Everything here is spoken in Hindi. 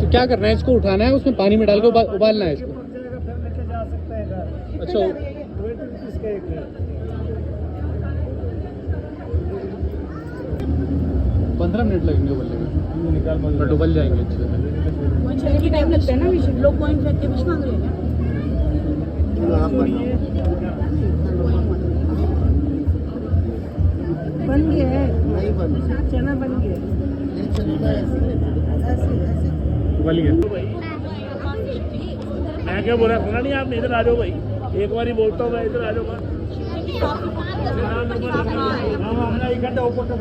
तो क्या करना है, इसको उठाना है, उसमें पानी में डाल के उबालना है इसको। अच्छा 15 मिनट लगेंगे उबलने में, बट उबल जाएंगे अच्छे से। की टाइम लगता है ना, लोग कॉइन फेंक के विश मांग रहे हैं क्या? बन गया है, नहीं बन चना बन गया, उबल गया। मैं क्या बोला सुना नहीं आपने? इधर आ जाओ भाई, एक बार ही बोलता हूँ मैं, इधर आ जाओ। हाँ, एक घंटा ऊपर का